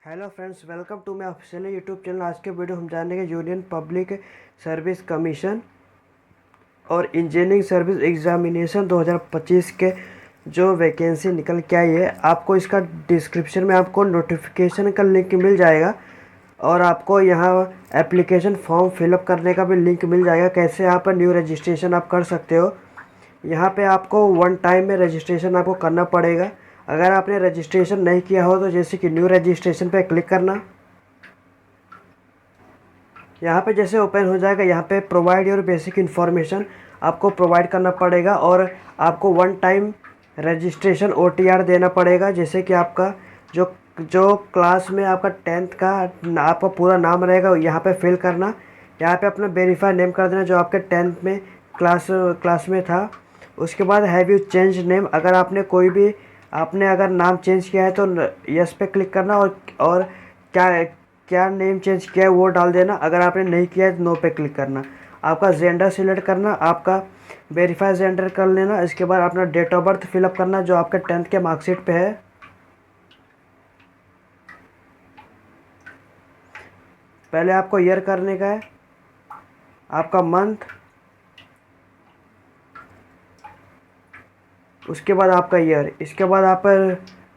Hello friends, welcome to my official YouTube channel. आज के video हम जानेंगे यूनियन पब्लिक सर्विस कमीशन और इंजीनियरिंग सर्विस एग्जामिनेशन 2025 के जो वैकेंसी निकल के आई है। आपको इसका डिस्क्रिप्शन में आपको नोटिफिकेशन का लिंक मिल जाएगा और आपको यहाँ एप्लीकेशन फॉर्म फिलअप करने का भी लिंक मिल जाएगा। कैसे आप न्यू रजिस्ट्रेशन आप कर सकते हो। यहाँ पे आपको वन टाइम में रजिस्ट्रेशन आपको करना पड़ेगा। अगर आपने रजिस्ट्रेशन नहीं किया हो तो जैसे कि न्यू रजिस्ट्रेशन पे क्लिक करना। यहाँ पे जैसे ओपन हो जाएगा, यहाँ पे प्रोवाइड योर बेसिक इन्फॉर्मेशन आपको प्रोवाइड करना पड़ेगा और आपको वन टाइम रजिस्ट्रेशन OTR देना पड़ेगा। जैसे कि आपका जो जो क्लास में आपका 10th का आपका पूरा नाम रहेगा यहाँ पे फिल करना। यहाँ पे अपना वेरीफाई नेम कर देना जो आपके 10th में क्लास में था। उसके बाद हैव यू चेंज नेम, अगर आपने कोई भी आपने अगर नाम चेंज किया है तो यस पे क्लिक करना और क्या क्या नेम चेंज किया है वो डाल देना। अगर आपने नहीं किया है तो नो पे क्लिक करना। आपका जेंडर सिलेक्ट करना, आपका वेरीफाई जेंडर कर लेना। इसके बाद अपना डेट ऑफ बर्थ फिलअप करना जो आपके 10th के मार्कशीट पे है। पहले आपको ईयर करने का है, आपका मंथ, उसके बाद आपका ईयर। इसके बाद आप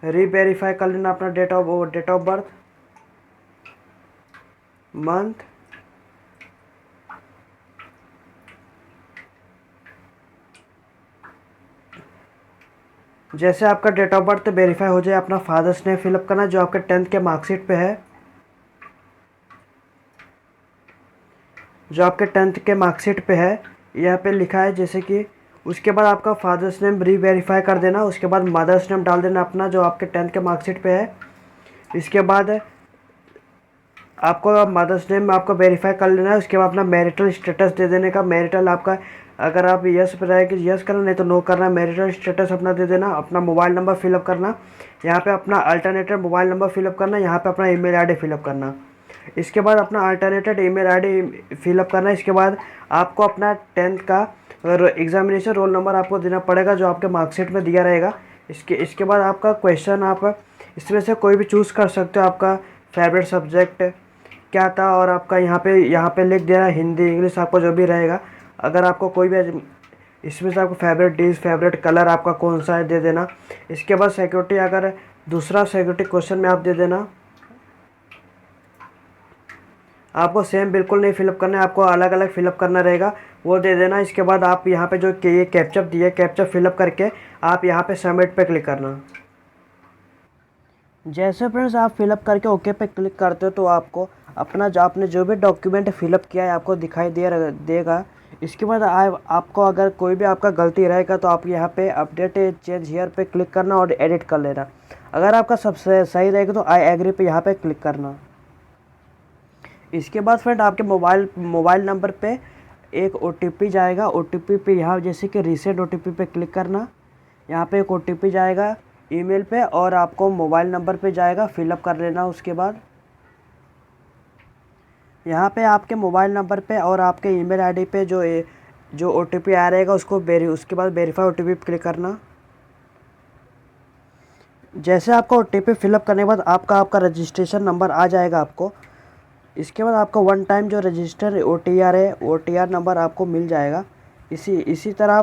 रीवेरीफाई कर लेना अपना डेट ऑफ बर्थ, मंथ, जैसे आपका डेट ऑफ बर्थ वेरीफाई हो जाए अपना फादर्स नेम फिलअप करना जो आपके 10th के मार्कशीट पे है, जो आपके 10th के मार्कशीट पे है यहाँ पे लिखा है। जैसे कि उसके बाद आपका फादर्स नेम रीवेरीफाई कर देना। उसके बाद मदर्स नेम डाल देना अपना जो आपके 10th के मार्कशीट पे है। इसके बाद आपको मदर्स नेम आपको वेरीफाई कर लेना है। उसके बाद अपना मैरिटल स्टेटस दे देने का। मैरिटल आपका अगर आप यस पे रहेगा यस करना, नहीं तो नो करना। मैरिटल स्टेटस अपना दे देना। अपना मोबाइल नंबर फिलअप करना, यहाँ पे अपना अल्टरनेटिव मोबाइल नंबर फिलअप करना। यहाँ पे अपना ईमेल आईडी फिलअप करना। इसके बाद अपना अल्टरनेटेड ईमेल आईडी फिलअप करना। इसके बाद आपको अपना 10th का एग्जामिनेशन रोल नंबर आपको देना पड़ेगा जो आपके मार्कशीट में दिया रहेगा। इसके बाद आपका क्वेश्चन आप इसमें से कोई भी चूज़ कर सकते हो। आपका फेवरेट सब्जेक्ट क्या था और आपका यहाँ पे लिख देना हिंदी इंग्लिश आपको जो भी रहेगा। अगर आपको कोई भी इसमें से आपको फेवरेट डिश फेवरेट कलर आपका कौन सा है दे देना। इसके बाद सिक्योरिटी अगर दूसरा सिक्योरिटी क्वेश्चन में आप दे देना। आपको सेम बिल्कुल नहीं फिलअप करना है, आपको अलग अलग फिलअप करना रहेगा, वो दे देना। इसके बाद आप यहाँ पे जो ये कैप्चर दिए कैप्चर फिलअप करके आप यहाँ पे सबमिट पे क्लिक करना। जैसे फ्रेंड्स आप फिलअप करके ओके पे क्लिक करते हो तो आपको अपना जो आपने जो भी डॉक्यूमेंट फिलअप किया है आपको दिखाई देगा। इसके बाद आपको अगर कोई भी आपका गलती रहेगा तो आप यहाँ पे अपडेट चेंज हियर पे क्लिक करना और एडिट कर लेना। अगर आपका सबसे सही रहेगा तो आई एग्री पे यहाँ पे क्लिक करना। इसके बाद फ्रेंड आपके मोबाइल नंबर पे एक OTP जाएगा। OTP पे यहाँ जैसे कि रीसेंट OTP पे क्लिक करना। यहाँ पे एक OTP जाएगा ईमेल पे और आपको मोबाइल नंबर पे जाएगा, फिलअप कर लेना। उसके बाद यहाँ पे आपके मोबाइल नंबर पे और आपके ईमेल आईडी पे जो OTP आ रहेगा उसके बाद वेरीफाई OTP पे क्लिक करना। जैसे आपका OTP फिलअप करने के बाद आपका रजिस्ट्रेशन नंबर आ जाएगा आपको। इसके बाद आपको वन टाइम जो रजिस्टर OTR है OTR नंबर आपको मिल जाएगा। इसी तरह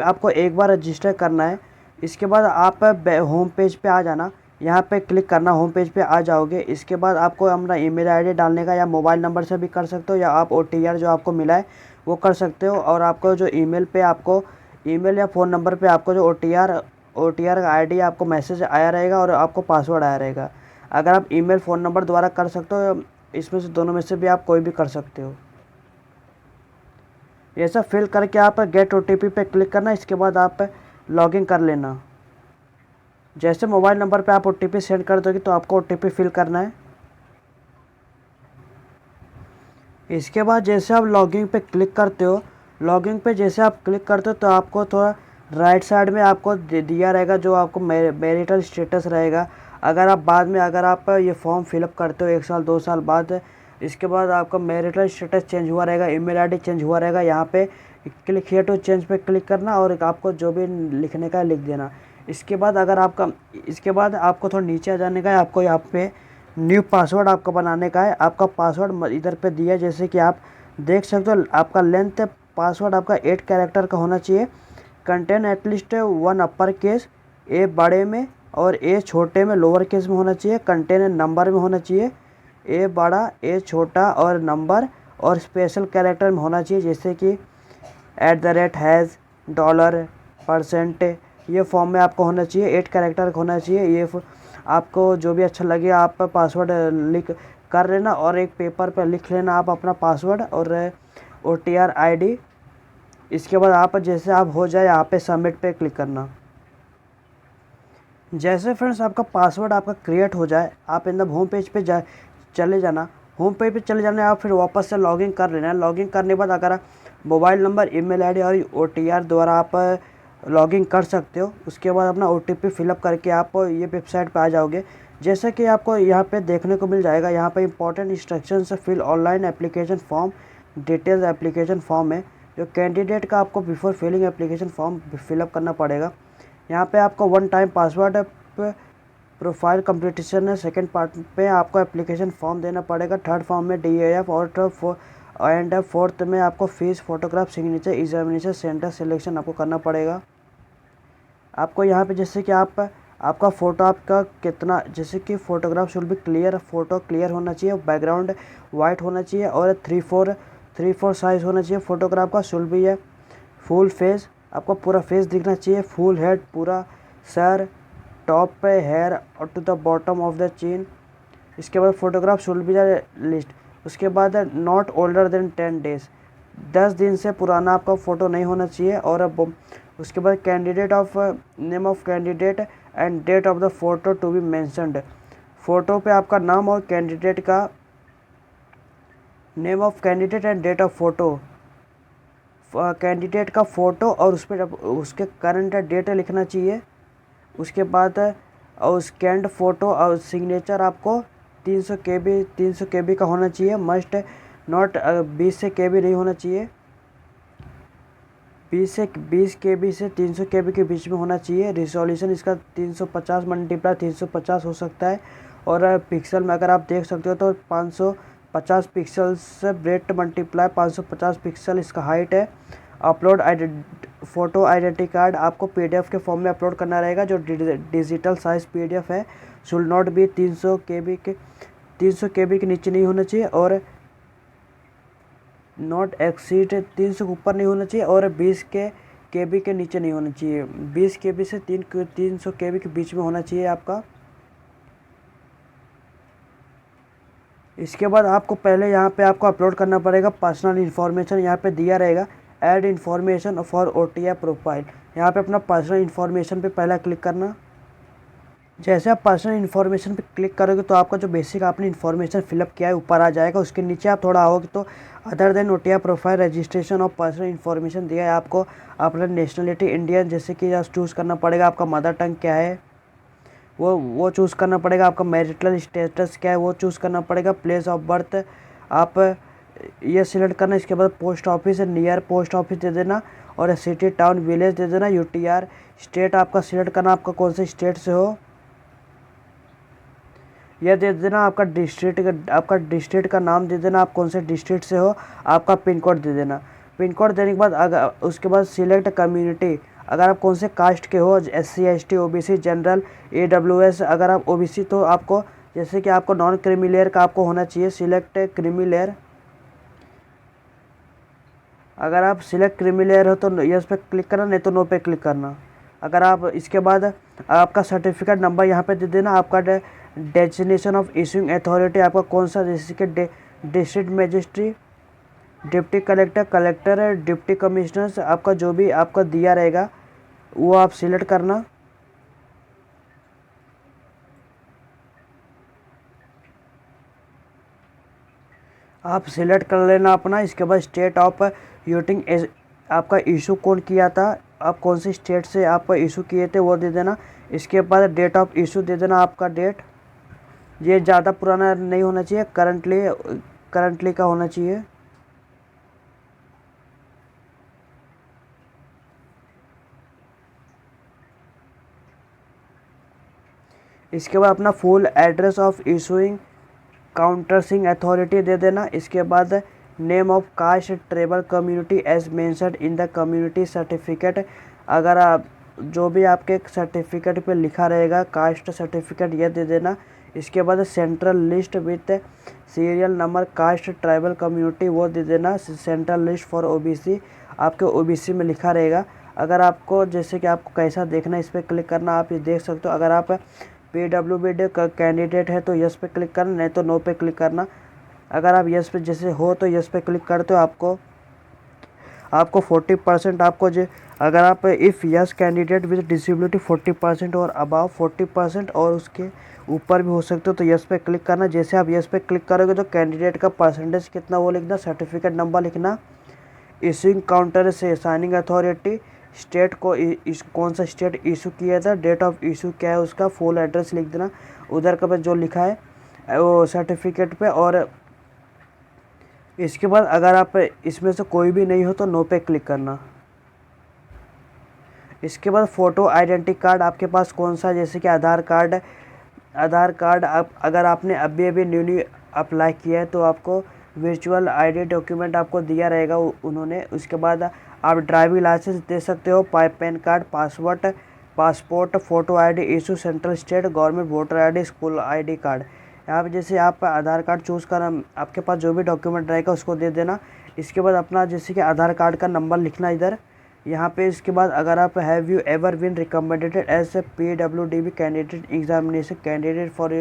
आपको एक बार रजिस्टर करना है। इसके बाद आप होम पेज पे आ जाना, यहाँ पे क्लिक करना, होम पेज पे आ जाओगे। इसके बाद आपको अपना ईमेल आईडी डालने का या मोबाइल नंबर से भी कर सकते हो या आप OTR जो आपको मिला है वो कर सकते हो। और आपको जो ईमेल पे आपको ईमेल या फ़ोन नंबर पे आपको जो OTR का ID आपको मैसेज आया रहेगा और आपको पासवर्ड आया रहेगा। अगर आप ईमेल फ़ोन नंबर द्वारा कर सकते हो, इसमें से दोनों में से भी आप कोई भी कर सकते हो। ये सब फिल करके आप गेट OTP पे क्लिक करना। इसके बाद आप लॉगिन कर लेना। जैसे मोबाइल नंबर पे आप OTP सेंड कर दोगे तो आपको OTP फिल करना है। इसके बाद जैसे आप लॉगिन पे क्लिक करते हो, लॉगिन पे जैसे आप क्लिक करते हो तो आपको थोड़ा राइट साइड में आपको दिया रहेगा जो आपको मैरिटल स्टेटस रहेगा। अगर आप ये फॉर्म फिलअप करते हो 1 साल 2 साल बाद, इसके बाद आपका मैरिटल स्टेटस चेंज हुआ रहेगा, ईमेल आईडी चेंज हुआ रहेगा। यहाँ पे क्लिक हियर टू चेंज पे क्लिक करना और आपको जो भी लिखने का लिख देना। इसके बाद आपको थोड़ा नीचे आ जाने का है। आपको यहाँ पे न्यू पासवर्ड आपको बनाने का है। आपका पासवर्ड इधर पे दिया, जैसे कि आप देख सकते हो। आपका लेंथ पासवर्ड आपका 8 कैरेक्टर का होना चाहिए। कंटेन एटलीस्ट 1 अपर केस, ए बड़े में और ए छोटे में लोअर केस में होना चाहिए। कंटेन नंबर में होना चाहिए, ए बड़ा ए छोटा और नंबर और स्पेशल कैरेक्टर में होना चाहिए, जैसे कि @ $, %, ये फॉर्म में आपको होना चाहिए। 8 कैरेक्टर का होना चाहिए। ये आपको जो भी अच्छा लगे आप पासवर्ड लिख कर लेना और एक पेपर पर लिख लेना आप अपना पासवर्ड और OTR ID। इसके बाद आप जैसे आप हो जाए यहाँ पे सबमिट पे क्लिक करना। जैसे फ्रेंड्स आपका पासवर्ड आपका क्रिएट हो जाए, आप इन द होम पेज पे चले जाना। होम पेज पे चले जाना, आप फिर वापस से लॉगिन कर लेना। लॉगिन करने के बाद अगर मोबाइल नंबर, ईमेल आईडी और OTR द्वारा आप लॉगिन कर सकते हो। उसके बाद अपना OTP फिलअप करके आप ये वेबसाइट पे आ जाओगे। जैसे कि आपको यहाँ पे देखने को मिल जाएगा, यहाँ पे important instructions fill online application form, details application form है जो कैंडिडेट का आपको before filling application form fill up करना पड़ेगा। यहाँ पे आपको 1 टाइम पासवर्ड प्रोफाइल कंप्लीटेशन है। सेकंड पार्ट पे आपको एप्लीकेशन फॉर्म देना पड़ेगा। थर्ड फॉर्म में DAF और फोर्थ में आपको fees, photograph, signature, examination centre selection आपको करना पड़ेगा। आपको यहाँ पे जैसे कि आपका फ़ोटो आपका कितना, जैसे कि photograph should be clear, photo clear होना चाहिए, बैकग्राउंड वाइट होना चाहिए और 3/4 साइज़ होना चाहिए। फ़ोटोग्राफ का शुड बी है फुल फेस, आपको पूरा फेस दिखना चाहिए। फुल हेड, पूरा सर, टॉप पे हेयर और to the bottom of the chin. इसके बाद photograph should be the list. उसके बाद नॉट ओल्डर देन 10 डेज, 10 दिन से पुराना आपका फ़ोटो नहीं होना चाहिए। और उसके बाद candidate of name of candidate and date of the photo to be mentioned. Photo पे आपका नाम और कैंडिडेट का name of candidate and date of photo, candidate का फ़ोटो और उस पर उसके करंट डेट लिखना चाहिए। उसके बाद और स्कैंड फ़ोटो और सिग्नेचर आपको 300 KB का होना चाहिए। मस्ट नॉट 20 से KB नहीं होना चाहिए, 20 KB से 300 KB के बीच में होना चाहिए। रिजोल्यूशन इसका 350 × 350 हो सकता है। और पिक्सल में अगर आप देख सकते हो तो 550 पिक्सल से ब्रेथ मल्टीप्लाई 550 पिक्सल इसका हाइट है। अपलोड फ़ोटो आइडेंटिटी कार्ड आपको PDF के फॉर्म में अपलोड करना रहेगा, जो डिजिटल साइज PDF है। शुड नॉट बी 300 KB के नीचे नहीं होना चाहिए और नॉट एक्सीड 300 के ऊपर नहीं होना चाहिए और 20 KB के नीचे नहीं होना चाहिए। 20 KB से 300 KB के बीच में होना चाहिए आपका। इसके बाद आपको पहले यहाँ पे आपको अपलोड करना पड़ेगा पर्सनल इन्फॉर्मेशन। यहाँ पे दिया रहेगा add information for OTR profile. यहाँ पे अपना पर्सनल इन्फॉर्मेशन पे पहला क्लिक करना। जैसे आप पर्सनल इन्फॉर्मेशन पे क्लिक करोगे तो आपका जो बेसिक आपने इन्फॉर्मेशन फिलअप किया है ऊपर आ जाएगा। उसके नीचे आप थोड़ा आओगे तो other than OTR profile registration और पर्सनल इन्फॉर्मेशन दिया है आपको। अपना नेशनलिटी इंडियन जैसे कि चूज़ करना पड़ेगा। आपका मदर टंग क्या है वो चूज़ करना पड़ेगा। आपका मैरिटल स्टेटस क्या है वो चूज़ करना पड़ेगा। प्लेस ऑफ बर्थ आप ये सिलेक्ट करना। इसके बाद post office near post office दे देना और सिटी टाउन विलेज दे देना। UTR स्टेट आपका सिलेक्ट करना, आपका कौन से स्टेट से हो यह दे देना। आपका डिस्ट्रिक्ट का नाम दे देना, आप कौन से डिस्ट्रिक्ट से हो। आपका पिन कोड दे देना। पिन कोड देने के बाद अगर उसके बाद सिलेक्ट कम्युनिटी, अगर आप कौन से कास्ट के हो, SC ST OBC general AWS। अगर आप OBC तो आपको जैसे कि आपको नॉन क्रीमी लेयर का आपको होना चाहिए। सिलेक्ट क्रीमी लेयर, अगर आप सिलेक्ट क्रीमी लेयर हो तो यस पे क्लिक करना, नहीं तो नो पे क्लिक करना। अगर आप इसके बाद आपका सर्टिफिकेट नंबर यहाँ पे दे देना। आपका डेजिग्नेशन ऑफ इशूइंग अथॉरिटी आपका कौन सा, जैसे कि district magistrate, deputy collector, collector, deputy commissioner, आपका जो भी आपका दिया रहेगा वो आप सिलेक्ट करना। आप सिलेक्ट कर लेना अपना। इसके बाद स्टेट ऑफ यूटिंग आपका इशू कौन किया था, आप कौन सी स्टेट से आपका इशू किए थे वो दे देना। इसके बाद डेट ऑफ इशू दे देना। आपका डेट ये ज़्यादा पुराना नहीं होना चाहिए, करंटली का होना चाहिए। इसके बाद अपना full address of issuing countersign authority दे देना। इसके बाद name of caste tribal community as mentioned in the community certificate, अगर आप जो भी आपके सर्टिफिकेट पे लिखा रहेगा कास्ट सर्टिफिकेट यह दे देना। इसके बाद central list with serial number caste tribal community वो दे देना। सेंट्रल लिस्ट फॉर ओबीसी, आपके ओबीसी में लिखा रहेगा। अगर आपको जैसे कि आपको कैसा देखना है इस पर क्लिक करना, आप ये देख सकते हो। अगर आप PWD का कैंडिडेट है तो यस पे क्लिक करना, नहीं तो नो पे क्लिक करना। अगर आप यस पे जैसे हो तो यस पे क्लिक करते हो, आपको 40% आपको जो, अगर आप if yes candidate with disability 40% or above 40% और उसके ऊपर भी हो सकते हो तो यस पे क्लिक करना। जैसे आप यस पे क्लिक करोगे तो कैंडिडेट का परसेंटेज कितना वो लिखना, सर्टिफिकेट नंबर लिखना, इशूइंग काउंटर से साइनिंग अथॉरिटी, स्टेट को कौन सा स्टेट इशू किया था, डेट ऑफ इशू क्या है उसका, फुल एड्रेस लिख देना उधर का जो लिखा है वो सर्टिफिकेट पे। और इसके बाद अगर आप इसमें से कोई भी नहीं हो तो नो पे क्लिक करना। इसके बाद फ़ोटो आइडेंटिटी कार्ड आपके पास कौन सा, जैसे कि आधार कार्ड आप अगर आपने अभी न्यूली अप्लाई किया है तो आपको वर्चुअल आईडी डॉक्यूमेंट आपको दिया रहेगा उन्होंने। उसके बाद आप ड्राइविंग लाइसेंस दे सकते हो, pan card, passport, photo ID issue central state government, voter ID, school ID card. यहाँ पे जैसे आप आधार कार्ड चूज़ कर, आपके पास जो भी डॉक्यूमेंट रहेगा उसको दे देना। इसके बाद अपना जैसे कि आधार कार्ड का नंबर लिखना इधर यहाँ पे। इसके बाद अगर आप have you ever been recommended as a PWD candidate examination candidate for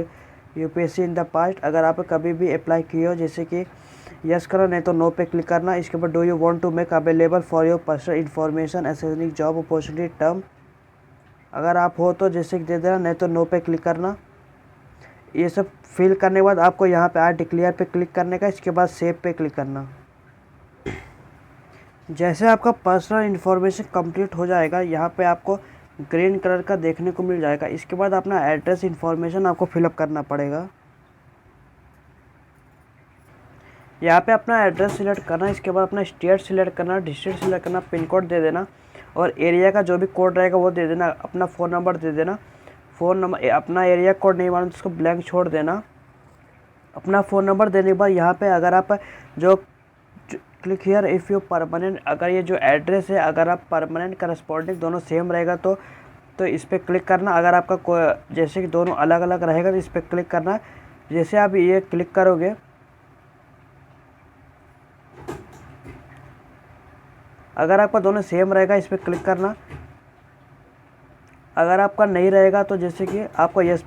UPSC in the past, अगर आप कभी भी अप्लाई किए हो जैसे कि यस करो, नहीं तो नो पे क्लिक करना। इसके बाद do you want to make available for your personal information assessing job opportunity term, अगर आप हो तो जैसे कि दे देना, नहीं तो नो पे क्लिक करना। ये सब फिल करने के बाद आपको यहाँ पे आई डिक्लेयर पे क्लिक करने का। इसके बाद सेव पे क्लिक करना। जैसे आपका पर्सनल इन्फॉर्मेशन कंप्लीट हो जाएगा, यहाँ पे आपको ग्रीन कलर का देखने को मिल जाएगा। इसके बाद अपना एड्रेस इन्फॉर्मेशन आपको फिलअप करना पड़ेगा। यहाँ पे अपना एड्रेस सिलेक्ट करना, इसके बाद अपना स्टेट सिलेक्ट करना, डिस्ट्रिक्ट सिलेक्ट करना, पिन कोड दे देना और एरिया का जो भी कोड रहेगा वो दे देना। अपना फ़ोन नंबर दे देना, फ़ोन नंबर अपना एरिया कोड नहीं मालूम तो उसको ब्लैंक छोड़ देना। अपना फ़ोन नंबर देने के बाद यहाँ पे अगर आप जो click here if you permanent, अगर ये जो एड्रेस है अगर आप परमानेंट करस्पॉन्डिंग दोनों सेम रहेगा तो इस पर क्लिक करना। अगर आपका कोई जैसे कि दोनों अलग अलग रहेगा तो इस पर क्लिक करना। जैसे आप ये क्लिक करोगे, अगर आपका दोनों सेम रहेगा इस पर क्लिक करना। अगर आपका नहीं रहेगा तो जैसे कि आपको यस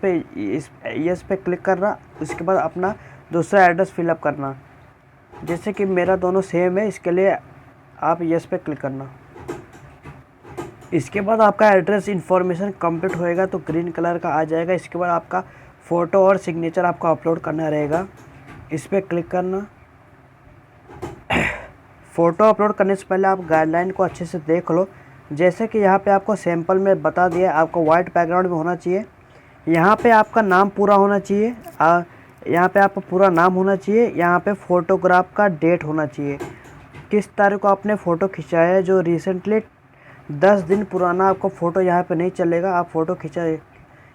पे क्लिक करना। उसके बाद अपना दूसरा एड्रेस फिलअप करना। जैसे कि मेरा दोनों सेम है, इसके लिए आप यस पे क्लिक करना। इसके बाद आपका एड्रेस इन्फॉर्मेशन कंप्लीट होएगा तो ग्रीन कलर का आ जाएगा। इसके बाद आपका फ़ोटो और सिग्नेचर आपको अपलोड करना रहेगा, इस पर क्लिक करना। फ़ोटो अपलोड करने से पहले आप गाइडलाइन को अच्छे से देख लो। जैसे कि यहाँ पे आपको सैंपल में बता दिया, आपको वाइट बैकग्राउंड में होना चाहिए। यहाँ पे आपका नाम पूरा होना चाहिए, यहाँ पे आपका पूरा नाम होना चाहिए। यहाँ पे फ़ोटोग्राफ का डेट होना चाहिए, किस तारीख को आपने फ़ोटो खिंचाया है। जो रिसेंटली 10 दिन पुराना आपको फ़ोटो यहाँ पे नहीं चलेगा, आप फ़ोटो खिंचाए।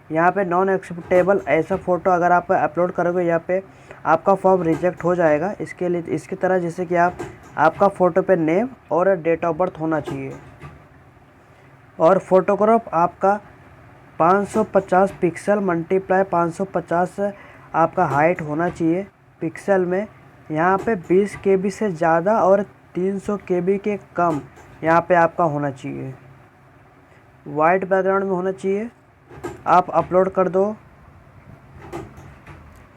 यहाँ पे नॉन एक्सेप्टेबल ऐसा फ़ोटो अगर आप अपलोड करोगे यहाँ पे आपका फॉर्म रिजेक्ट हो जाएगा। इसके लिए इसकी तरह जैसे कि आपका फ़ोटो पे नेम और डेट ऑफ बर्थ होना चाहिए। और फोटोग्राफ आपका 550 पिक्सल मल्टीप्लाई 550 आपका हाइट होना चाहिए पिक्सल में। यहाँ पे 20 KB से ज़्यादा और 300 KB के कम यहाँ पे आपका होना चाहिए। वाइट बैकग्राउंड में होना चाहिए। आप अपलोड कर दो।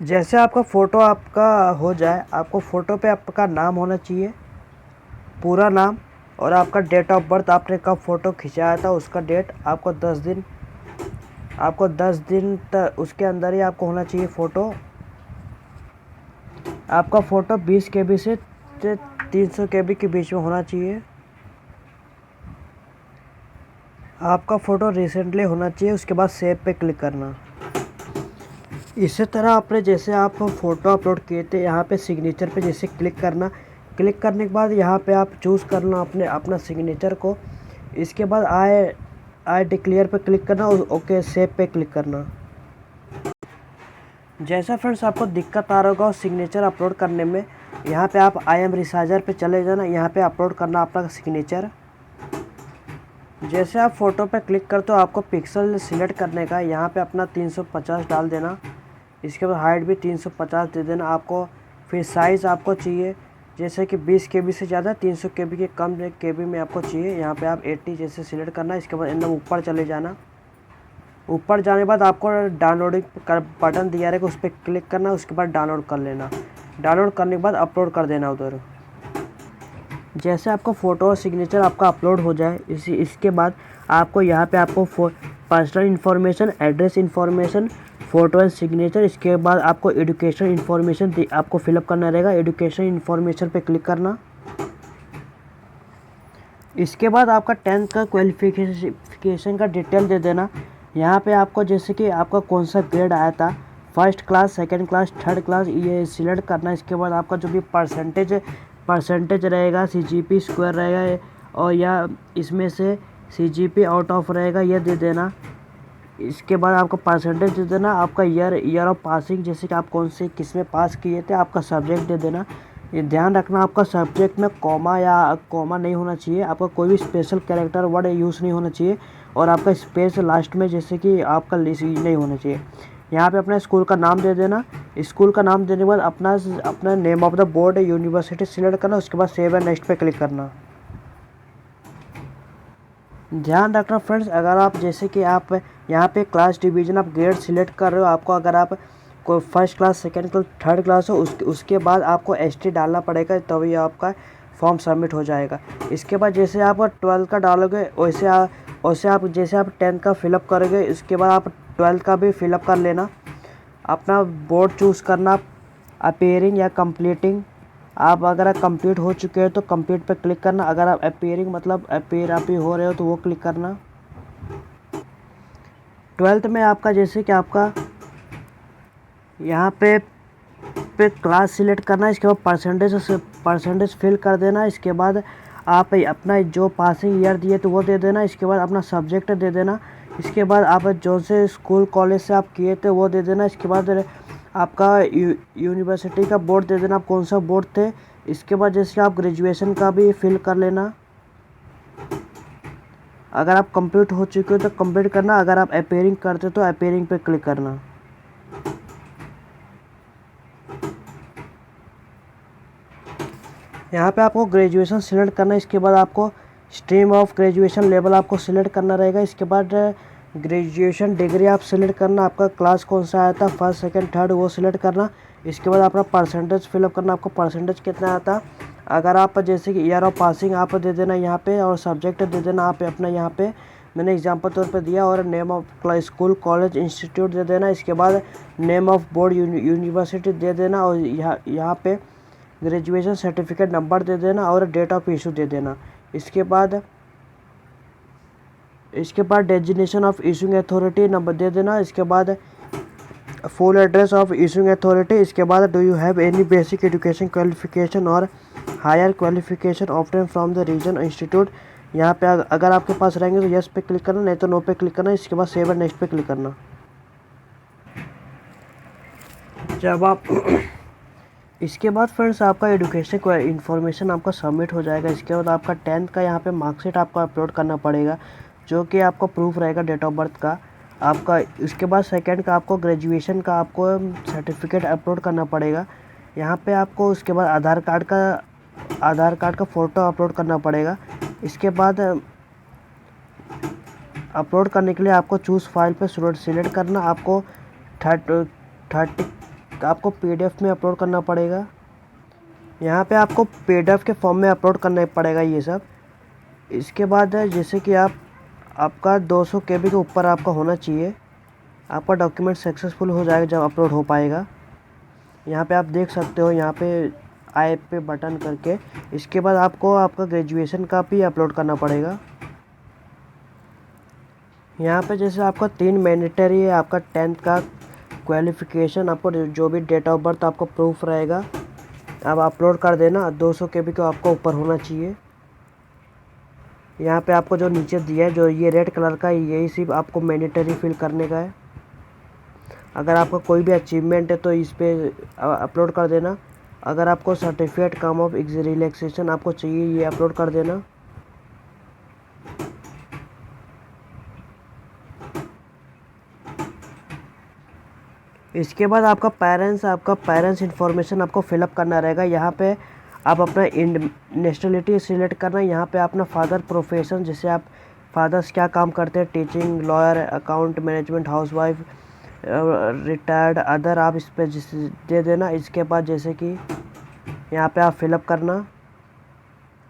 जैसे आपका फ़ोटो आपका हो जाए, आपको फ़ोटो पे आपका नाम होना चाहिए, पूरा नाम, और आपका डेट ऑफ बर्थ, आपने कब फ़ोटो खिंचाया था उसका डेट, आपको 10 दिन तक उसके अंदर ही आपको होना चाहिए फ़ोटो। आपका फ़ोटो 20 KB से 300 KB के बीच में होना चाहिए। आपका फ़ोटो रिसेंटली होना चाहिए। उसके बाद सेव पे क्लिक करना। इसी तरह आपने जैसे आप फ़ोटो अपलोड किए थे, यहाँ पे सिग्नेचर पे जैसे क्लिक करना। क्लिक करने के बाद यहाँ पे आप चूज़ करना अपना सिग्नेचर को। इसके बाद आई डिक्लेयर पे क्लिक करना और ओके सेव पे क्लिक करना। जैसा फ्रेंड्स आपको दिक्कत आ रहा होगा सिग्नेचर अपलोड करने में, यहाँ पे आप आई एम रिसाइजर पे चले जाना, यहाँ पे अपलोड करना आपका सिग्नेचर। जैसे आप फ़ोटो पे क्लिक करते हो आपको पिक्सल सिलेक्ट करने का, यहाँ पे अपना 350 डाल देना। इसके बाद हाइट भी 350 दे देना आपको। फिर साइज़ आपको चाहिए जैसे कि 20 KB से ज़्यादा, 300 KB के कम KB में आपको चाहिए। यहाँ पे आप 80 जैसे सिलेक्ट करना। इसके बाद एकदम ऊपर चले जाना। ऊपर जाने के बाद आपको डाउनलोडिंग का बटन दिया रहेगा, उस पर क्लिक करना। उसके बाद डाउनलोड कर लेना। डाउनलोड करने के बाद अपलोड कर देना उधर। जैसे आपको फ़ोटो और सिग्नेचर आपका अपलोड हो जाए, इसके बाद आपको यहाँ पे आपको personal information, address information, photo and signature, इसके बाद आपको एजुकेशन इन्फॉर्मेशन आपको फिलअप करना रहेगा। एजुकेशन इन्फॉर्मेशन पे क्लिक करना। इसके बाद आपका 10th का क्वालिफिकेशन का डिटेल दे देना। यहाँ पे आपको जैसे कि आपका कौन सा ग्रेड आया था, first class, second class, third class, ये सिलेक्ट करना। इसके बाद आपका जो भी परसेंटेज रहेगा, CGP स्क्वायर रहेगा, और या इसमें से CGP आउट ऑफ रहेगा, ये दे देना। इसके बाद आपको परसेंटेज दे देना। आपका ईयर ऑफ पासिंग, जैसे कि आप कौन से किस में पास किए थे, आपका सब्जेक्ट दे देना। ये ध्यान रखना आपका सब्जेक्ट में कॉमा नहीं होना चाहिए। आपका कोई भी स्पेशल कैरेक्टर वर्ड यूज़ नहीं होना चाहिए, और आपका स्पेस लास्ट में जैसे कि आपका नहीं होना चाहिए। यहाँ पे अपना स्कूल का नाम दे देना। स्कूल का नाम देने के बाद अपना name of the board, university select करना। उसके बाद सेव एंड नेक्स्ट पे क्लिक करना। ध्यान रखना फ्रेंड्स, अगर आप जैसे कि आप यहाँ पे क्लास डिवीज़न आप ग्रेड सिलेक्ट कर रहे हो, आपको अगर आप कोई first class, second class, third class हो, उसके बाद आपको ST डालना पड़ेगा, तभी आपका फॉर्म सबमिट हो जाएगा। इसके बाद जैसे आप 12th का डालोगे, वैसे आप जैसे आप 10th का फिलअप करोगे, इसके बाद आप 12th का भी फिलअप कर लेना। अपना बोर्ड चूज़ करना, अपीयरिंग या कंप्लीटिंग। आप अगर आप कंप्लीट हो चुके हो तो कंप्लीट पे क्लिक करना। अगर आप अपीयरिंग मतलब अपीयर आप ही हो रहे हो तो वो क्लिक करना। 12th में आपका जैसे कि आपका यहाँ पे क्लास सिलेक्ट करना। इसके बाद परसेंटेज फिल कर देना। इसके बाद आप अपना जो पासिंग ईयर दिए तो वो दे देना। इसके बाद अपना सब्जेक्ट दे देना। इसके बाद आप जो से स्कूल कॉलेज से आप किए थे वो दे देना। इसके बाद आपका यूनिवर्सिटी का बोर्ड दे देना, आप कौन सा बोर्ड थे। इसके बाद जैसे आप ग्रेजुएशन का भी फिल कर लेना। अगर आप कंप्लीट हो चुके हो तो कंप्लीट करना। अगर आप अपीयरिंग करते तो अपीयरिंग पे क्लिक करना। यहाँ पे आपको ग्रेजुएशन सिलेक्ट करना। इसके बाद आपको स्ट्रीम ऑफ ग्रेजुएशन लेवल आपको सिलेक्ट करना रहेगा। इसके बाद ग्रेजुएशन डिग्री आप सिलेक्ट करना। आपका क्लास कौन सा आया था, फर्स्ट, सेकंड, थर्ड, वो सिलेक्ट करना। इसके बाद अपना परसेंटेज फिलअप करना, आपको परसेंटेज कितना आया था। अगर आप जैसे कि ईयर ऑफ पासिंग आप दे देना यहाँ पे, और सब्जेक्ट दे देना आप अपना यहाँ पे मैंने एग्जांपल तौर पे दिया, और name of school, college, institute दे देना। इसके बाद नेम ऑफ बोर्ड, यूनिवर्सिटी दे देना, और यहाँ पे ग्रेजुएशन सर्टिफिकेट नंबर दे देना, और डेट ऑफ इशू दे देना। इसके बाद designation of issuing authority number दे देना। इसके बाद full address of issuing authority. इसके बाद do you have any basic education qualification और higher qualification obtain from the region institute. यहाँ पे अगर आपके पास रहेंगे तो यस पे क्लिक करना, नहीं तो नो पे क्लिक करना। इसके बाद सेव एंड नेक्स्ट पे क्लिक करना। जब आप इसके बाद फ्रेंड्स आपका एजुकेशन का इन्फॉर्मेशन आपका सबमिट हो जाएगा। इसके बाद आपका 10th का यहाँ पे मार्कशीट आपको अपलोड करना पड़ेगा, जो कि आपका प्रूफ रहेगा डेट ऑफ बर्थ का आपका। इसके बाद सेकंड का आपको ग्रेजुएशन का आपको सर्टिफिकेट अपलोड करना पड़ेगा यहाँ पे आपको। उसके बाद आधार कार्ड का फ़ोटो अपलोड करना पड़ेगा। इसके बाद अपलोड करने के लिए आपको चूज़ फाइल पे सिलेक्ट करना। आपको 30 आपको PDF में अपलोड करना पड़ेगा। यहाँ पे आपको PDF के फॉर्म में अपलोड करना पड़ेगा ये सब। इसके बाद जैसे कि आपका 200 KB के ऊपर आपका होना चाहिए। आपका डॉक्यूमेंट सक्सेसफुल हो जाएगा जब अपलोड हो पाएगा। यहाँ पे आप देख सकते हो, यहाँ पे आई पे बटन करके। इसके बाद आपको आपका ग्रेजुएशन का भी अपलोड करना पड़ेगा। यहाँ पे जैसे आपका 3 मैंडेटरी है। आपका 10th का क्वालिफिकेशन, आपको जो भी डेट ऑफ बर्थ आपको प्रूफ रहेगा आप अपलोड कर देना। 200 KB का आपको ऊपर होना चाहिए। यहाँ पे आपको जो नीचे दिया है, जो ये रेड कलर का, यही सिर्फ आपको मैंडेटरी फिल करने का है। अगर आपका कोई भी अचीवमेंट है तो इस पे अपलोड कर देना। अगर आपको सर्टिफिकेट काम ऑफ रिलैक्सेशन आपको चाहिए, ये अपलोड कर देना। इसके बाद आपका पेरेंट्स इन्फॉर्मेशन आपको फिलअप करना रहेगा। यहाँ पे आप अपना नेशनलिटी सिलेक्ट करना। यहाँ पे अपना फादर प्रोफेशन, जैसे आप फादर्स क्या काम करते हैं, teaching, lawyer, account management, housewife, retired, other, आप इस पर दे देना। इसके बाद जैसे कि यहाँ पे आप फिलअप करना।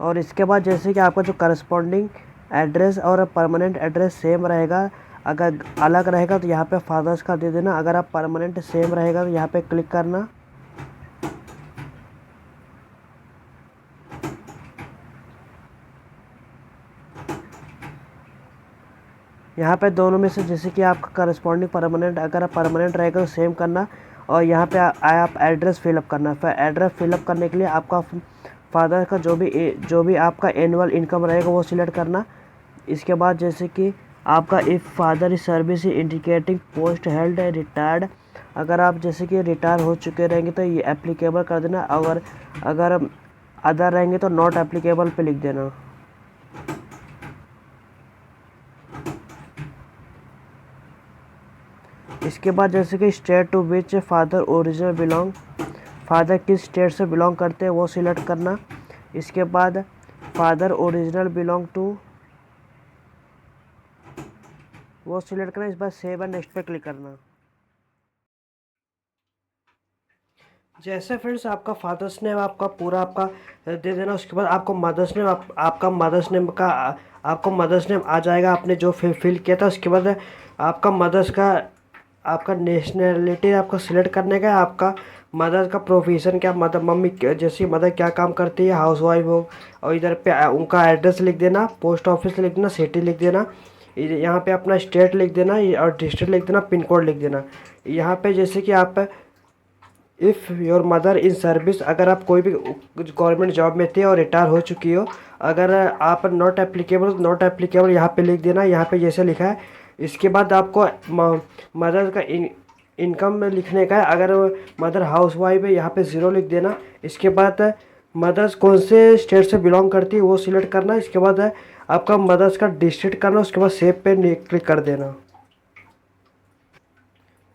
और इसके बाद जैसे कि आपका जो करस्पॉन्डिंग एड्रेस और परमानेंट एड्रेस सेम रहेगा। अगर अलग रहेगा तो यहाँ पे फादर्स का दे देना। अगर आप परमानेंट सेम रहेगा तो यहाँ पे क्लिक करना। यहाँ पे दोनों में से जैसे कि आपका करस्पॉन्डिंग परमानेंट, अगर आप परमानेंट रहेगा तो सेम करना। और यहाँ पे आप एड्रेस फिलअप करना। फिर एड्रेस फिलअप करने के लिए आपका फादर का जो भी आपका एनुअल इनकम रहेगा वो सिलेक्ट करना। इसके बाद जैसे कि आपका if father is service indicating post held retired, अगर आप जैसे कि रिटायर हो चुके रहेंगे तो ये एप्लीकेबल कर देना। अगर अदर रहेंगे तो नॉट एप्लीकेबल पे लिख देना। इसके बाद जैसे कि state to which father original belong, father किस स्टेट से बिलोंग करते हैं वो सिलेक्ट करना। इसके बाद फादर ओरिजिनल बिलोंग टू वो सिलेक्ट करना। इस बार सेव एंड नेक्स्ट पे क्लिक करना। जैसे फ्रेंड्स आपका फादर्स नेम आपका पूरा आपका दे देना। उसके बाद आपको मदर्स नेम आपका मदर्स नेम का आपको मदर्स नेम आ जाएगा, आपने जो फिल किया था। उसके बाद आपका मदर्स का आपका नेशनलिटी आपको सिलेक्ट करने का है। आपका मदर का प्रोफेशन क्या, मदर मम्मी जैसी मदर क्या काम करती है, हाउस वाइफ हो। और इधर पे उनका एड्रेस लिख देना, पोस्ट ऑफिस लिख देना, सिटी लिख देना। यहाँ पे अपना स्टेट लिख देना और डिस्ट्रिक्ट लिख देना, पिन कोड लिख देना। यहाँ पे जैसे कि आप if your mother in service, अगर आप कोई भी गवर्नमेंट जॉब में थे और रिटायर हो चुकी हो, अगर आप नॉट एप्लीकेबल यहाँ पे लिख देना। यहाँ पे जैसे लिखा है। इसके बाद आपको मदर का इनकम में लिखने का है। अगर मदर हाउस वाइफ है यहाँ पे 0 लिख देना। इसके बाद मदर्स कौन से स्टेट से बिलोंग करती है वो सिलेक्ट करना। इसके बाद आपका मदर्स का डिस्ट्रिक्ट करना। उसके बाद सेव पे क्लिक कर देना।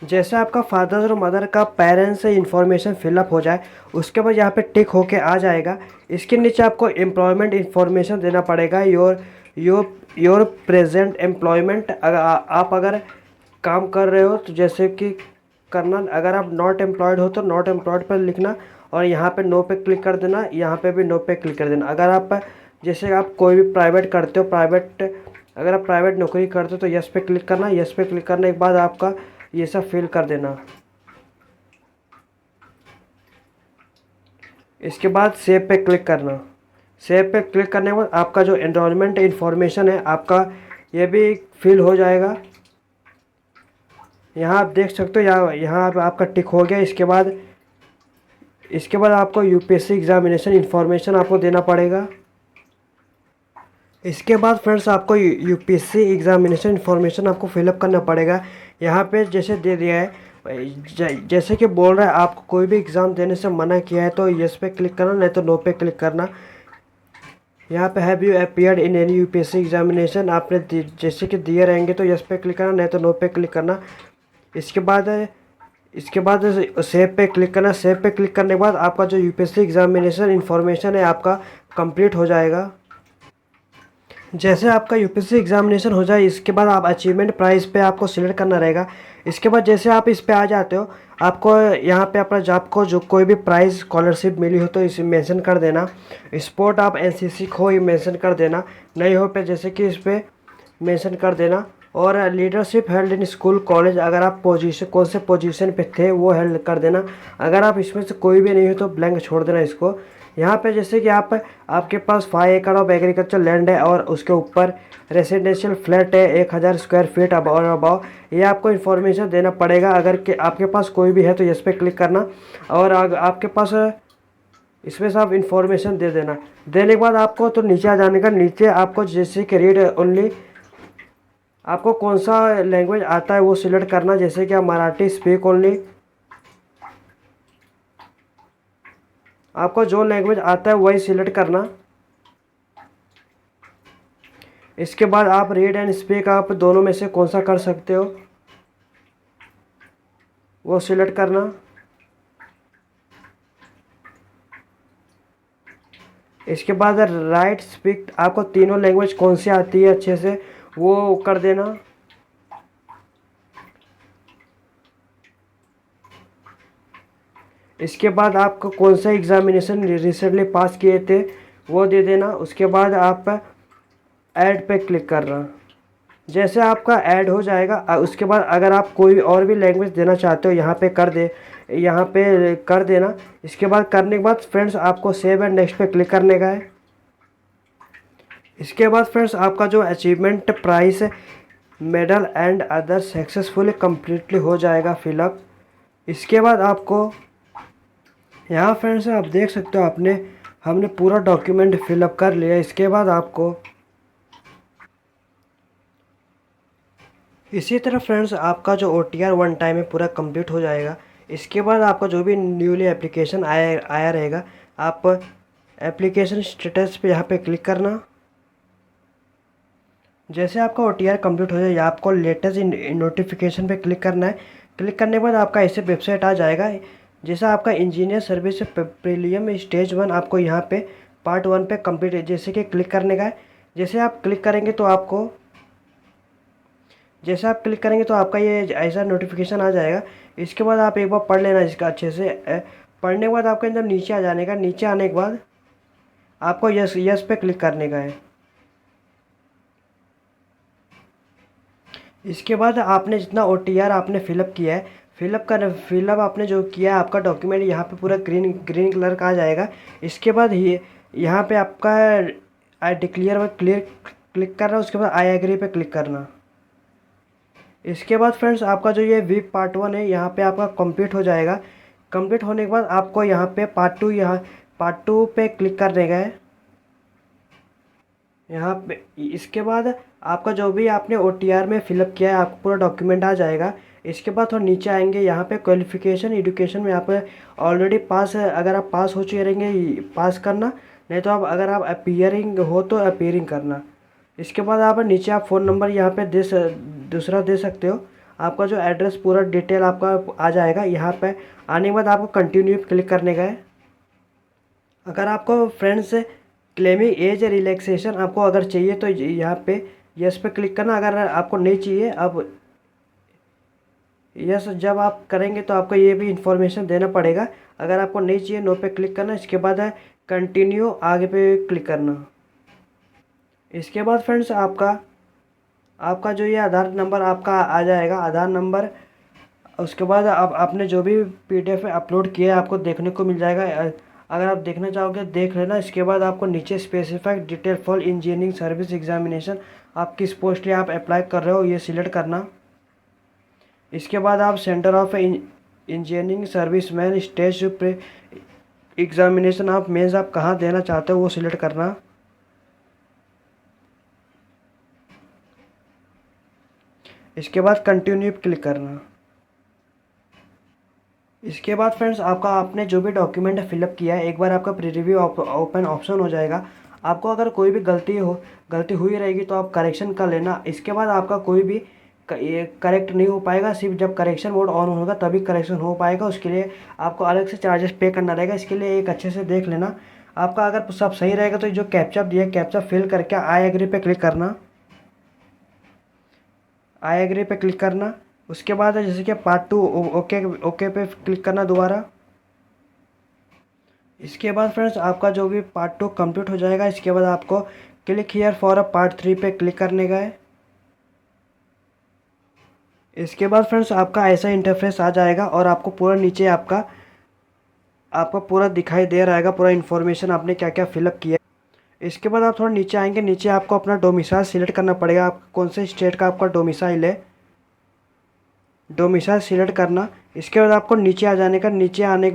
जैसे आपका फादर और मदर का पेरेंट्स से इंफॉर्मेशन फिलअप हो जाए, उसके बाद यहाँ पे टिक होके आ जाएगा। इसके नीचे आपको एम्प्लॉयमेंट इंफॉर्मेशन देना पड़ेगा। योर प्रेजेंट एम्प्लॉयमेंट, आप अगर काम कर रहे हो तो जैसे कि करना। अगर आप नॉट एम्प्लॉयड हो तो नॉट एम्प्लॉयड पर लिखना और यहाँ पे नो पे क्लिक कर देना। यहाँ पे भी नो पे क्लिक कर देना। अगर आप जैसे आप कोई भी प्राइवेट करते हो, अगर आप प्राइवेट नौकरी करते हो तो यस पे क्लिक करना। यस पे क्लिक करने के बाद आपका ये सब फिल कर देना। इसके बाद सेव पे क्लिक करना। सेव पे क्लिक करने के बाद आपका जो एनरोलमेंट इंफॉर्मेशन है आपका ये भी फिल हो जाएगा। यहाँ आप देख सकते हो, यहाँ आपका टिक हो गया। इसके बाद आपको यूपीएससी एग्जामिनेशन इंफॉर्मेशन आपको देना पड़ेगा। इसके बाद फ्रेंड्स आपको यूपीएससी एग्जामिनेशन इंफॉर्मेशन आपको फिलअप करना पड़ेगा। यहाँ पे जैसे दे दिया है, जैसे कि बोल रहा है आपको कोई भी एग्ज़ाम देने से मना किया है तो यस पे क्लिक करना, नहीं तो नो पे क्लिक करना। यहाँ पे have you appeared in any UPSC examination, आपने जैसे कि दिए रहेंगे तो यस पे क्लिक करना, नहीं तो नो पे क्लिक करना। इसके बाद सेव पे क्लिक करना। सेव पे क्लिक करने के बाद आपका जो यूपीएससी एग्जामिनेशन इंफॉर्मेशन है आपका कंप्लीट हो जाएगा। जैसे आपका यूपीएससी एग्जामिनेशन हो जाए, इसके बाद आप अचीवमेंट प्राइस पे आपको सिलेक्ट करना रहेगा। इसके बाद जैसे आप इस पे आ जाते हो, आपको यहाँ पे अपना जॉब को जो कोई भी प्राइस स्कॉलरशिप मिली हो तो इसे मेंशन कर देना। स्पोर्ट आप एनसीसी को ये मेंशन कर देना, नहीं हो पे जैसे कि इस पर मेंशन कर देना। और leadership held in school college, अगर आप कौन से पोजीशन पे थे वो हेल्ड कर देना। अगर आप इसमें से कोई भी नहीं हो तो ब्लैंक छोड़ देना इसको। यहाँ पे जैसे कि आपके पास 5 एकड़ ऑफ एग्रीकल्चर लैंड है और उसके ऊपर रेसिडेंशियल फ्लैट है 1000 स्क्वायर फीट और अबाव, ये आपको इन्फॉर्मेशन देना पड़ेगा। अगर के आपके पास कोई भी है तो इस पर क्लिक करना और आपके पास इसमें से आप इन्फॉर्मेशन दे देना। देने के बाद आपको तो नीचे आ जाने का। नीचे आपको जैसे कि रीड ओनली आपको कौन सा लैंग्वेज आता है वो सिलेक्ट करना, जैसे कि आप मराठी स्पीक ओनली, आपको जो लैंग्वेज आता है वही सिलेक्ट करना। इसके बाद आप रीड एंड स्पीक, आप दोनों में से कौन सा कर सकते हो वो सिलेक्ट करना। इसके बाद राइट स्पीक, आपको तीनों लैंग्वेज कौन सी आती है अच्छे से वो कर देना। इसके बाद आपको कौन सा एग्जामिनेशन रिसेंटली पास किए थे वो दे देना। उसके बाद आप ऐड पे क्लिक करना। जैसे आपका ऐड हो जाएगा उसके बाद अगर आप कोई और भी लैंग्वेज देना चाहते हो यहाँ पे कर दे, यहाँ पे कर देना। इसके बाद करने के बाद फ्रेंड्स आपको सेव एंड नेक्स्ट पे क्लिक करने का है। इसके बाद फ्रेंड्स आपका जो achievement price medal and other successfully completely हो जाएगा फिलअप। इसके बाद आपको यहाँ फ्रेंड्स आप देख सकते हो हमने पूरा डॉक्यूमेंट फिलअप कर लिया। इसके बाद आपको इसी तरह फ्रेंड्स आपका जो OTR वन टाइम में पूरा कंप्लीट हो जाएगा। इसके बाद आपका जो भी न्यूली एप्लीकेशन आया रहेगा, आप एप्लीकेशन स्टेटस पे यहाँ पे क्लिक करना। जैसे आपका OTR कंप्लीट हो जाए आपको लेटेस्ट नोटिफिकेशन पे क्लिक करना है। क्लिक करने के बाद आपका ऐसे वेबसाइट आ जाएगा। जैसा आपका इंजीनियर सर्विस प्रीलियम स्टेज 1 आपको यहाँ पे पार्ट 1 पे कंप्लीट जैसे कि क्लिक करने का है। जैसे आप क्लिक करेंगे तो आपका ये ऐसा नोटिफिकेशन आ जाएगा। इसके बाद आप एक बार पढ़ लेना इसका अच्छे से। पढ़ने के बाद आपके अंदर नीचे आ जाने का। नीचे आने के बाद आपको यस पे क्लिक करने का है। इसके बाद आपने जितना OTR आपने फिलअप किया है, फिलअप आपने जो किया है आपका डॉक्यूमेंट यहाँ पे पूरा ग्रीन कलर का आ जाएगा। इसके बाद यहाँ पे आपका आई डिक्लेयर में क्लिक करना। उसके बाद आई एग्री पे क्लिक करना। इसके बाद फ्रेंड्स आपका जो ये वीक पार्ट 1 है यहाँ पे आपका कंप्लीट हो जाएगा। कंप्लीट होने के बाद आपको यहाँ पे पार्ट टू पे क्लिक करने का है यहाँ पे। इसके बाद आपका जो भी आपने OTR में फिलअप किया है आपको पूरा डॉक्यूमेंट आ जाएगा। इसके बाद थोड़ा नीचे आएंगे, यहाँ पे क्वालिफिकेशन एजुकेशन में यहाँ पे ऑलरेडी पास है, अगर आप पास हो चुके रहेंगे पास करना, नहीं तो अगर आप अपीयरिंग हो तो अपीयरिंग करना। इसके बाद आप नीचे आप फ़ोन नंबर यहाँ पे दूसरा दे सकते हो। आपका जो एड्रेस पूरा डिटेल आपका आ जाएगा। यहाँ पे आने के बाद आपको कंटिन्यू क्लिक करने का है। अगर आपको फ्रेंड्स क्लेमिंग एज रिलैक्सेशन आपको अगर चाहिए तो यहाँ पे यस पे क्लिक करना। अगर आपको नहीं चाहिए अब यस जब आप करेंगे तो आपको ये भी इंफॉर्मेशन देना पड़ेगा। अगर आपको नहीं चाहिए नो पे क्लिक करना। इसके बाद है कंटिन्यू आगे पे क्लिक करना। इसके बाद फ्रेंड्स आपका जो ये आधार नंबर आपका आ जाएगा, आधार नंबर। उसके बाद आपने जो भी PDF में अपलोड किया है आपको देखने को मिल जाएगा। अगर आप देखना चाहोगे देख लेना। इसके बाद आपको नीचे specified detail for engineering service examination, आप किस पोस्ट लिए आप अप्लाई कर रहे हो ये सिलेक्ट करना। इसके बाद आप centre of engineering service man stage examination आप मेंस आप कहाँ देना चाहते हो वो सिलेक्ट करना। इसके बाद कंटिन्यू क्लिक करना। इसके बाद फ्रेंड्स आपने जो भी डॉक्यूमेंट फिलअप किया है एक बार आपका प्रीव्यू ओपन ऑप्शन हो जाएगा। आपको अगर कोई भी गलती हुई रहेगी तो आप करेक्शन कर लेना। इसके बाद आपका कोई भी करेक्ट नहीं हो पाएगा, सिर्फ जब करेक्शन मोड ऑन होगा तभी करेक्शन हो पाएगा। उसके लिए आपको अलग से चार्जेस पे करना रहेगा। इसके लिए एक अच्छे से देख लेना। आपका अगर सब सही रहेगा तो जो कैप्चा दिया कैप्चा फिल करके आई एग्री पे क्लिक करना। आई एग्री पे क्लिक करना। उसके बाद जैसे कि पार्ट 2 ओके पे क्लिक करना दोबारा। इसके बाद फ्रेंड्स आपका जो भी पार्ट 2 कंप्लीट हो जाएगा। इसके बाद आपको click here for a part 3 पे क्लिक करने का है। इसके बाद फ्रेंड्स आपका ऐसा इंटरफेस आ जाएगा और आपको पूरा नीचे आपका पूरा दिखाई दे रहा है पूरा इन्फॉर्मेशन आपने क्या क्या फिलअप किया। इसके बाद आप थोड़ा नीचे आएंगे, नीचे आपको अपना डोमिसाइल सिलेक्ट करना पड़ेगा। आप कौन से स्टेट का आपका डोमिसाइल है, डोमिसाइल सिलेक्ट करना। इसके बाद आपको नीचे आ जाने का। नीचे आने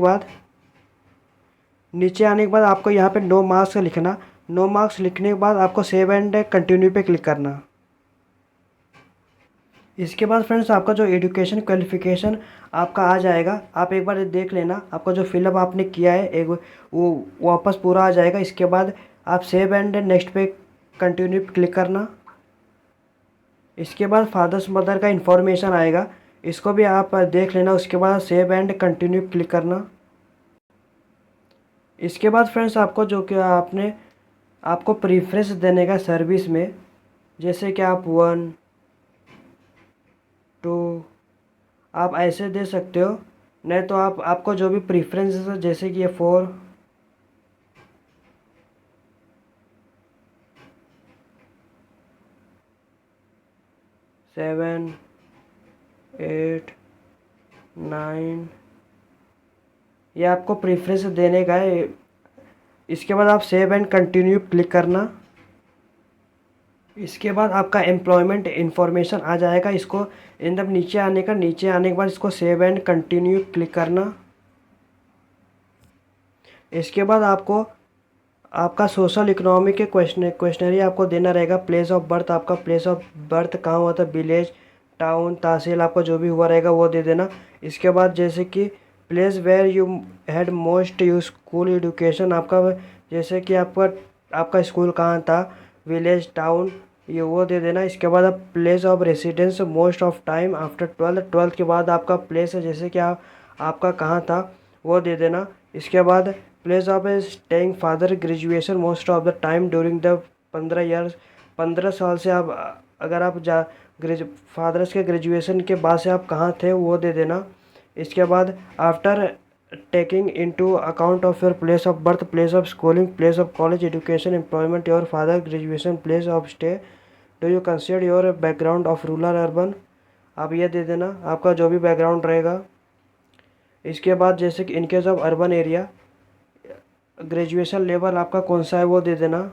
के बाद आपको यहाँ पे नो मार्क्स लिखना। नो मार्क्स लिखने के बाद आपको सेव एंड कंटिन्यू पे क्लिक करना। इसके बाद फ्रेंड्स आपका जो एजुकेशन क्वालिफिकेशन आपका आ जाएगा, आप एक बार देख लेना आपका जो फिलअप आपने किया है एक वो वापस पूरा आ जाएगा। इसके बाद आप सेव एंड नेक्स्ट पे कंटिन्यू क्लिक करना। इसके बाद फादर्स मदर का इन्फॉर्मेशन आएगा, इसको भी आप देख लेना। उसके बाद सेव एंड कंटिन्यू क्लिक करना। इसके बाद फ्रेंड्स आपको जो कि आपने आपको प्रीफ्रेंस देने का सर्विस में, जैसे कि आप 1 2 आप ऐसे दे सकते हो, नहीं तो आप आपको जो भी प्रीफ्रेंस है जैसे कि ये 4 7 8 9 ये आपको प्रीफ्रेंस देने का है। इसके बाद आप सेव एंड कंटिन्यू क्लिक करना। इसके बाद आपका एम्प्लॉयमेंट इन्फॉर्मेशन आ जाएगा, इसको एकदम नीचे आने के बाद इसको सेव एंड कंटिन्यू क्लिक करना। इसके बाद आपको आपका सोशल इकोनॉमिक के क्वेश्चनरी आपको देना रहेगा। प्लेस ऑफ बर्थ, आपका प्लेस ऑफ बर्थ कहाँ हुआ था, विलेज, टाउन, तहसील, आपका जो भी हुआ रहेगा वो दे देना। इसके बाद जैसे कि place where you had most you school education, आपका जैसे कि आपका स्कूल कहाँ था, विलेज, टाउन, ये वो दे देना। इसके बाद आप place of residence most of time after 12th के बाद आपका प्लेस है जैसे कि आपका कहाँ था वो दे देना। इसके बाद place of staying father graduation most of the time during the 15 years, 15 साल से आप अगर आप फादर्स के ग्रेजुएशन के बाद से आप कहाँ थे वो दे देना। इसके बाद after taking into account of your place of birth, place of schooling, place of college education, employment, your father graduation, place of stay, do you consider your background of rural urban, आप ये दे देना आपका जो भी background रहेगा। इसके बाद जैसे कि in case of urban area graduation level आपका कौन सा है वो दे देना।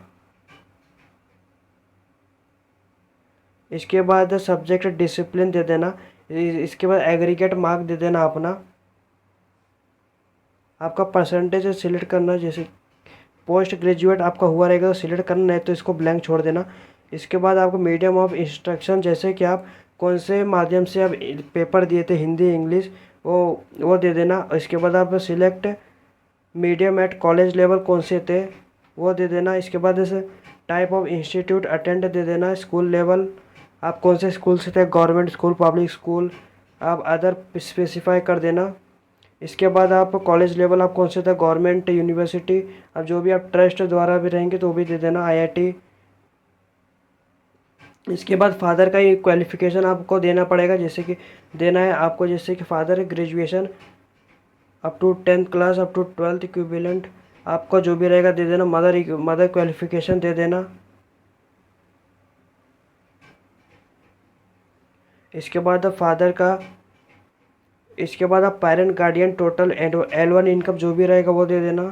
इसके बाद सब्जेक्ट डिसिप्लिन दे देना। इसके बाद एग्रीगेट मार्क दे देना अपना, आपका परसेंटेज सिलेक्ट करना, जैसे पोस्ट ग्रेजुएट आपका हुआ रहेगा तो सिलेक्ट करना, नहीं तो इसको ब्लैंक छोड़ देना। इसके बाद आपको मीडियम ऑफ इंस्ट्रक्शन, जैसे कि आप कौन से माध्यम से आप पेपर दिए थे, हिंदी, इंग्लिश, वो दे देना। इसके बाद आप select medium at college level कौन से थे वो दे देना। इसके बाद जैसे टाइप ऑफ इंस्टीट्यूट अटेंड दे देना, स्कूल लेवल आप कौन से स्कूल से थे, गवर्नमेंट स्कूल, पब्लिक स्कूल, आप अदर स्पेसिफाई कर देना। इसके बाद आप कॉलेज लेवल आप कौन से थे, गवर्नमेंट, यूनिवर्सिटी, अब जो भी आप ट्रस्ट द्वारा भी रहेंगे तो वो भी दे देना, आईआईटी। इसके बाद फादर का ही क्वालिफिकेशन आपको देना पड़ेगा, जैसे कि देना है आपको, जैसे कि father graduation up to 10th class up to 12th equivalent, आपका जो भी रहेगा दे देना। मदर क्वालिफिकेशन दे देना। इसके बाद फादर का, इसके बाद आप parent guardian total L1 income जो भी रहेगा वो दे देना।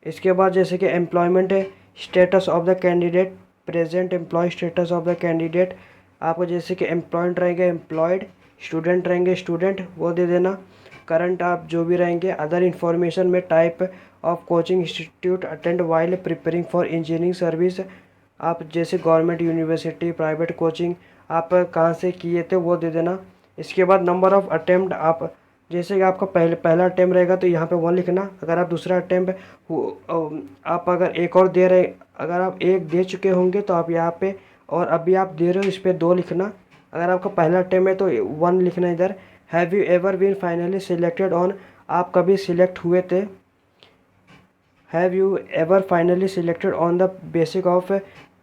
इसके बाद जैसे कि employment status of the candidate, present employ status of the candidate, आपको जैसे कि एम्प्लॉयड रहेंगे एम्प्लॉयड, स्टूडेंट रहेंगे स्टूडेंट, वो दे देना। करंट आप जो भी रहेंगे। अदर इन्फॉर्मेशन में type of coaching institute attend while preparing for engineering service, आप जैसे गवर्नमेंट, यूनिवर्सिटी, प्राइवेट कोचिंग आप कहाँ से किए थे वो दे देना। इसके बाद नंबर ऑफ अटेम्प्ट, आप जैसे कि आपका पहला अटैम्प्ट रहेगा तो यहाँ पे 1 लिखना। अगर आप दूसरा अटैम्प्ट आप अगर एक और दे रहे, अगर आप एक दे चुके होंगे तो आप यहाँ पे, और अभी आप दे रहे हो इस पर 2 लिखना। अगर आपका पहला अटैम्प्ट है तो 1 लिखना इधर। Have you ever been finally selected on, आप कभी सिलेक्ट हुए थे। Have you ever finally selected on the basic of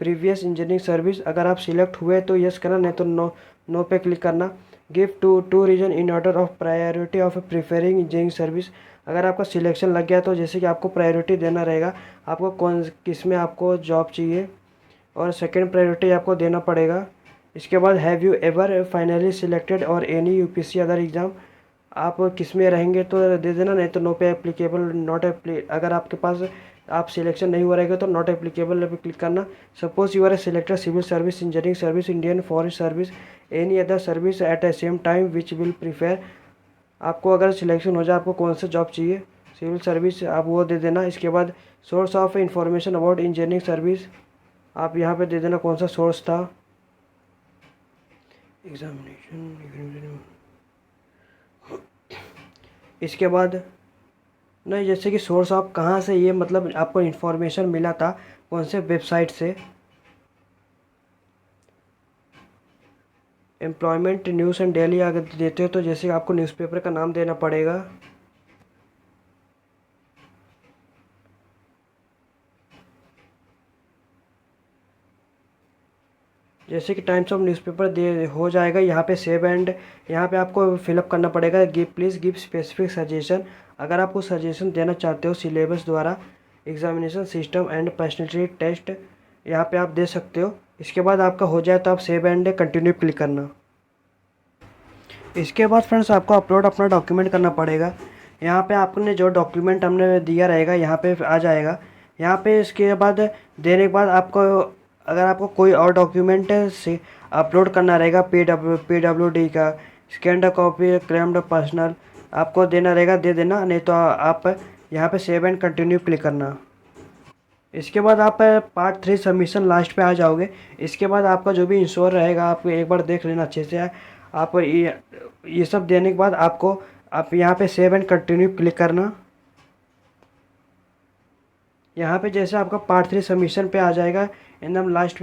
previous engineering service, अगर आप सिलेक्ट हुए तो यस करना, नहीं तो नो पे क्लिक करना। Give two reason in order of priority of preferring engineering service, अगर आपका सिलेक्शन लग गया तो जैसे कि आपको प्रायोरिटी देना रहेगा, आपको किस में आपको जॉब चाहिए, और सेकंड प्रायोरिटी आपको देना पड़ेगा। इसके बाद have you ever finally selected और एनी यूपीएससी अदर एग्ज़ाम, आप किस में रहेंगे तो दे देना, नहीं तो नो पे एप्लीकेबल, अगर आपके पास आप सिलेक्शन नहीं हुआ रहेगा तो नॉट एप्लीकेबल पे क्लिक करना। Suppose you are selected civil service, engineering service, Indian forest service, any other service at the same time which will prefer, आपको अगर सिलेक्शन हो जाए आपको कौन सा जॉब चाहिए, सिविल सर्विस, आप वो दे देना। इसके बाद source of information about engineering service, आप यहाँ पे दे देना कौन सा सोर्स था, एग्जामिनेशन। इसके बाद नहीं, जैसे कि सोर्स आप कहाँ से ये मतलब आपको इन्फॉर्मेशन मिला था, कौन से वेबसाइट से। एम्प्लॉयमेंट न्यूज़ एंड डेली अगर देते हो तो जैसे आपको न्यूज़पेपर का नाम देना पड़ेगा। जैसे कि टाइम्स ऑफ न्यूज़पेपर दे हो जाएगा, यहाँ पे सेव एंड यहाँ पे आपको फिलअप करना पड़ेगा। Please give specific suggestion. अगर आपको सजेशन देना चाहते हो सिलेबस द्वारा, examination system and personality test, यहाँ पे आप दे सकते हो। इसके बाद आपका हो जाए तो आप सेव एंड कंटिन्यू क्लिक करना। इसके बाद फ्रेंड्स आपको अपलोड अपना डॉक्यूमेंट करना पड़ेगा। यहाँ पे आपने जो डॉक्यूमेंट हमने दिया रहेगा यहाँ पे आ जाएगा। यहाँ पे इसके बाद देने के बाद आपको अगर आपको कोई और डॉक्यूमेंट से अपलोड करना रहेगा, PWD का स्कैन्ड कॉपी, क्लेम्ड पर्सनल आपको देना रहेगा, दे देना, नहीं तो आप यहाँ पे सेव एंड कंटिन्यू क्लिक करना। इसके बाद आप पार्ट 3 सबमिशन लास्ट पे आ जाओगे। इसके बाद आपका जो भी इंश्योर रहेगा आप एक बार देख लेना अच्छे से। आप ये सब देने के बाद आपको आप यहाँ पे सेव एंड कंटिन्यू क्लिक करना। यहाँ पे जैसे आपका पार्ट 3 सबमिशन पे आ जाएगा, एकदम लास्ट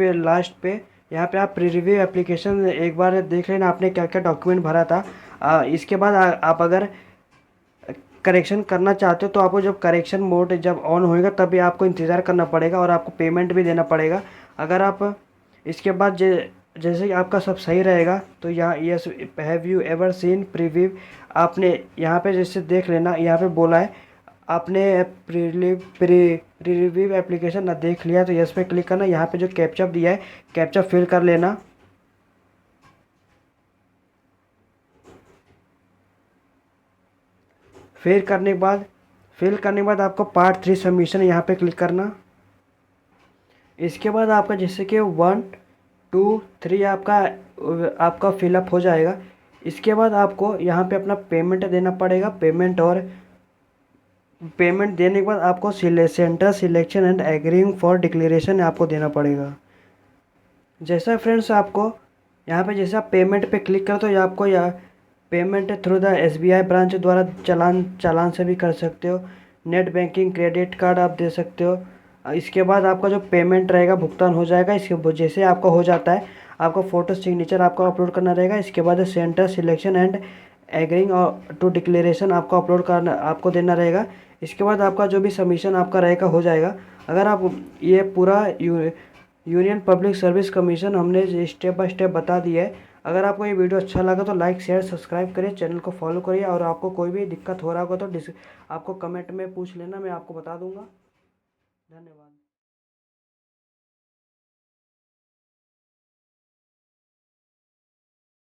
पे यहाँ पे आप प्री रिव्यू एप्लीकेशन एक बार देख लेना आपने क्या क्या डॉक्यूमेंट भरा था। इसके बाद आप अगर करेक्शन करना चाहते हो तो आपको जब करेक्शन मोड जब ऑन होएगा तभी आपको इंतज़ार करना पड़ेगा और आपको पेमेंट भी देना पड़ेगा। अगर आप इसके बाद जैसे कि आपका सब सही रहेगा तो यहाँ yes have you ever seen preview, आपने यहाँ पे जैसे देख लेना, यहाँ पे बोला है आपने प्रीव्यू एप्लीकेशन ना देख लिया तो यस पे क्लिक करना। यहाँ पे जो कैप्चा दिया है कैप्चा फिल कर लेना। फिल करने के बाद आपको पार्ट 3 सबमिशन यहाँ पे क्लिक करना। इसके बाद आपका जैसे कि 1 2 3 आपका फिलअप हो जाएगा। इसके बाद आपको यहाँ पे अपना पेमेंट देना पड़ेगा। पेमेंट देने के बाद आपको centre selection and agreeing for declaration आपको देना पड़ेगा। जैसा फ्रेंड्स आपको यहाँ पे जैसे आप पेमेंट पे क्लिक करो तो ये आपको यहाँ payment through the SBI branch द्वारा चालान से भी कर सकते हो। नेट बैंकिंग, क्रेडिट कार्ड आप दे सकते हो। इसके बाद आपका जो पेमेंट रहेगा भुगतान हो जाएगा। इसके जैसे आपका हो जाता है आपको फ़ोटो सिग्नेचर आपको अपलोड करना रहेगा। इसके बाद centre selection and agreeing to declaration आपको अपलोड करना आपको देना रहेगा। इसके बाद आपका जो भी सबमिशन आपका रहेगा हो जाएगा। अगर आप ये पूरा यूनियन पब्लिक सर्विस कमीशन हमने स्टेप बाय स्टेप बता दिया है। अगर आपको ये वीडियो अच्छा लगा तो लाइक शेयर सब्सक्राइब करिए, चैनल को फॉलो करिए और आपको कोई भी दिक्कत हो रहा होगा तो आपको कमेंट में पूछ लेना, मैं आपको बता दूंगा। धन्यवाद।